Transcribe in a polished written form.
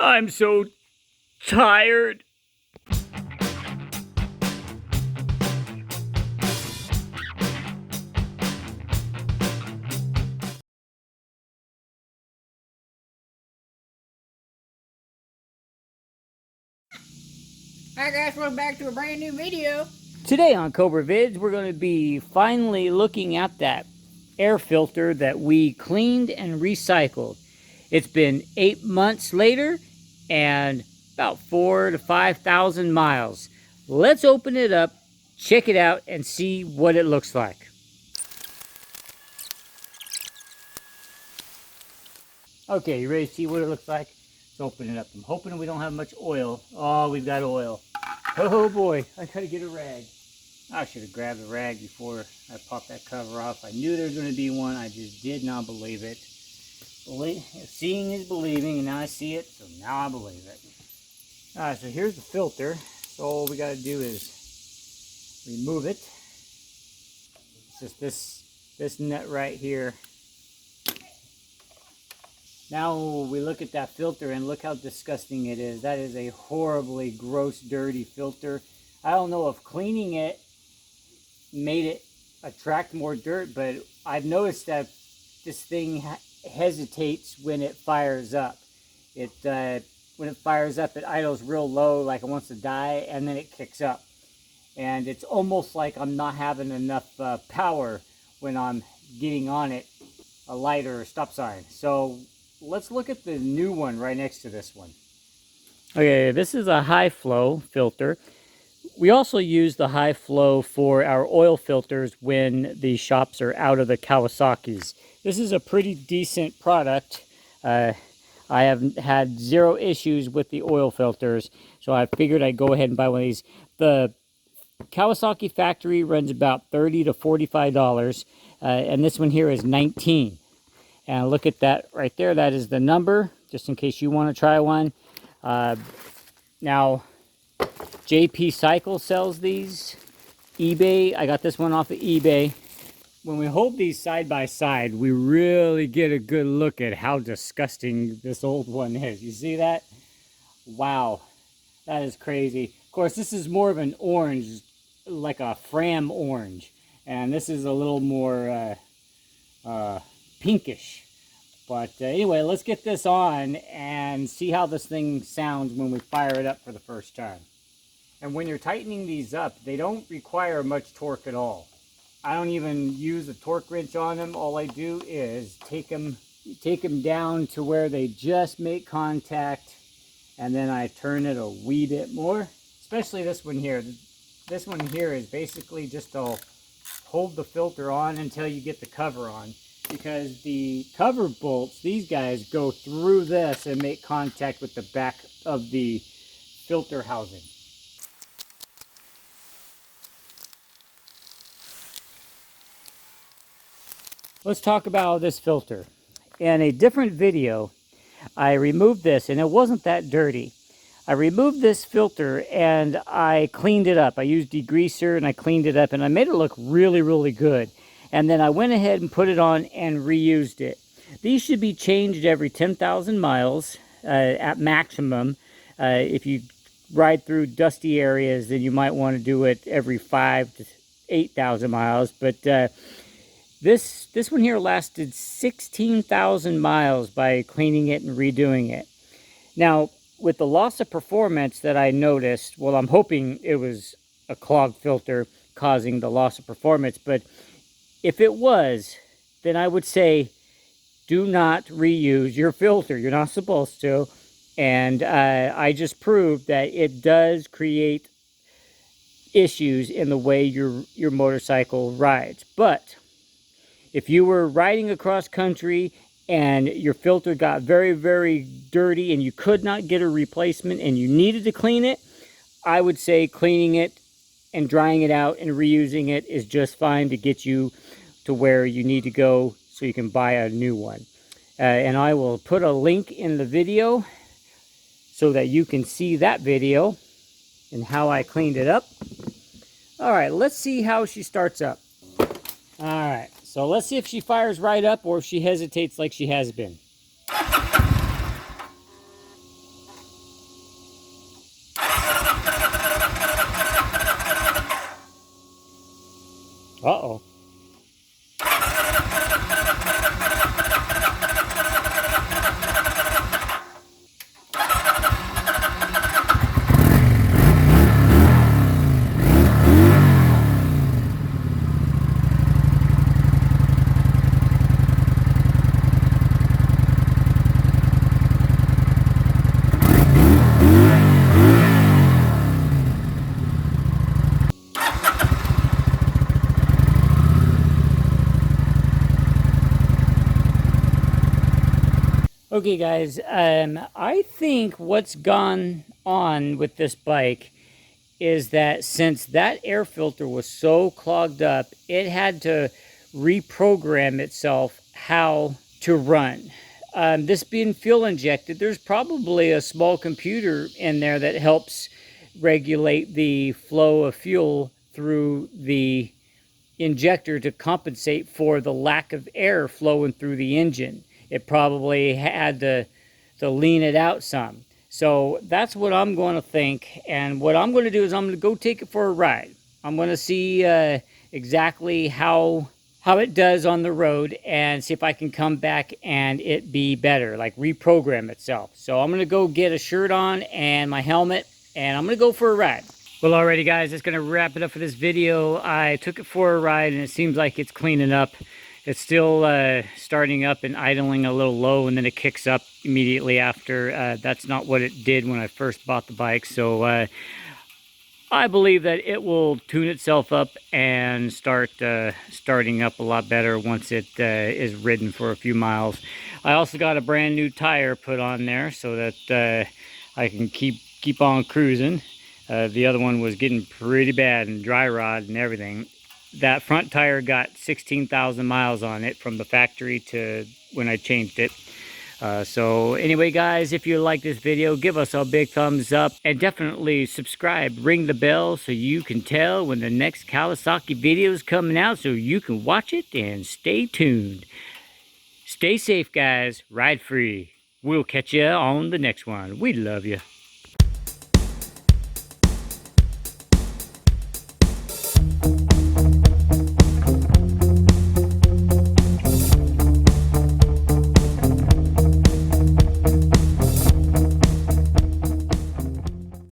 I'm so tired. Hi guys, welcome back to a brand new video. Today on Cobra Vids, we're going to be finally looking at that air filter that we cleaned and recycled. It's been 8 months later and about 4,000 to 5,000 miles. Let's open it up, check it out, and see what it looks like. Okay, you ready to see what it looks like? Let's open it up. I'm hoping we don't have much oil. Oh, we've got oil. Oh boy, I gotta get a rag. I should have grabbed a rag before I popped that cover off. I knew there was going to be one. I just did not believe it. Seeing is believing, and now I see it, so now I believe it. Alright, so here's the filter. So all we got to do is remove it. It's just this nut right here. Now we look at that filter and look how disgusting it is. That is a horribly gross, dirty filter. I don't know if cleaning it made it attract more dirt, but I've noticed that this thing hesitates when it fires up. When it fires up, it idles real low, like it wants to die, and then it kicks up. And it's almost like I'm not having enough power when I'm getting on it, a light or a stop sign. So let's look at the new one right next to this one. Okay, this is a high flow filter. We also use the high flow for our oil filters when the shops are out of the Kawasaki's. This is a pretty decent product. I have had zero issues with the oil filters, so I figured I'd go ahead and buy one of these. The Kawasaki factory runs about $30 to $45, and this one here is $19. And look at that right there. That is the number, just in case you want to try one. Now, JP Cycle sells these. eBay, I got this one off of eBay. When we hold these side by side, we really get a good look at how disgusting this old one is. You see that? Wow, that is crazy. Of course, this is more of an orange, like a Fram orange. And this is a little more pinkish. But anyway, let's get this on and see how this thing sounds when we fire it up for the first time. And when you're tightening these up, they don't require much torque at all. I don't even use a torque wrench on them. All I do is take them down to where they just make contact, and then I turn it a wee bit more. Especially this one here. This one here is basically just to hold the filter on until you get the cover on. Because the cover bolts, these guys go through this and make contact with the back of the filter housing. Let's talk about this filter. In a different video, I removed this, and it wasn't that dirty. I removed this filter and I cleaned it up. I used degreaser and I cleaned it up, and I made it look really, really good. And then I went ahead and put it on and reused it. These should be changed every 10,000 miles at maximum. If you ride through dusty areas, then you might want to do it every 5,000 to 8,000 miles. But this one here lasted 16,000 miles by cleaning it and redoing it. Now, with the loss of performance that I noticed, well, I'm hoping it was a clogged filter causing the loss of performance, but if it was, then I would say do not reuse your filter. You're not supposed to. And I just proved that it does create issues in the way your motorcycle rides. But if you were riding across country and your filter got very, very dirty and you could not get a replacement and you needed to clean it, I would say cleaning it and drying it out and reusing it is just fine to get you to where you need to go so you can buy a new one. And I will put a link in the video so that you can see that video and how I cleaned it up. All right, let's see how she starts up. All right, so let's see if she fires right up or if she hesitates like she has been. Okay, guys, I think what's gone on with this bike is that since that air filter was so clogged up, it had to reprogram itself how to run. This being fuel injected, there's probably a small computer in there that helps regulate the flow of fuel through the injector to compensate for the lack of air flowing through the engine. It probably had to lean it out some. So that's what I'm going to think. And what I'm going to do is I'm going to go take it for a ride. I'm going to see exactly how it does on the road and see if I can come back and it be better, like reprogram itself. So I'm going to go get a shirt on and my helmet, and I'm going to go for a ride. Well, alrighty guys, that's going to wrap it up for this video. I took it for a ride and it seems like it's cleaning up. It's still starting up and idling a little low, and then it kicks up immediately after. That's not what it did when I first bought the bike. So I believe that it will tune itself up and start starting up a lot better once it is ridden for a few miles. I also got a brand new tire put on there so that I can keep on cruising. The other one was getting pretty bad and dry rot and everything. That front tire got 16,000 miles on it from the factory to when I changed it. So anyway, guys, if you like this video, give us a big thumbs up and definitely subscribe. Ring the bell so you can tell when the next Kawasaki video is coming out so you can watch it and stay tuned. Stay safe, guys. Ride free. We'll catch you on the next one. We love you.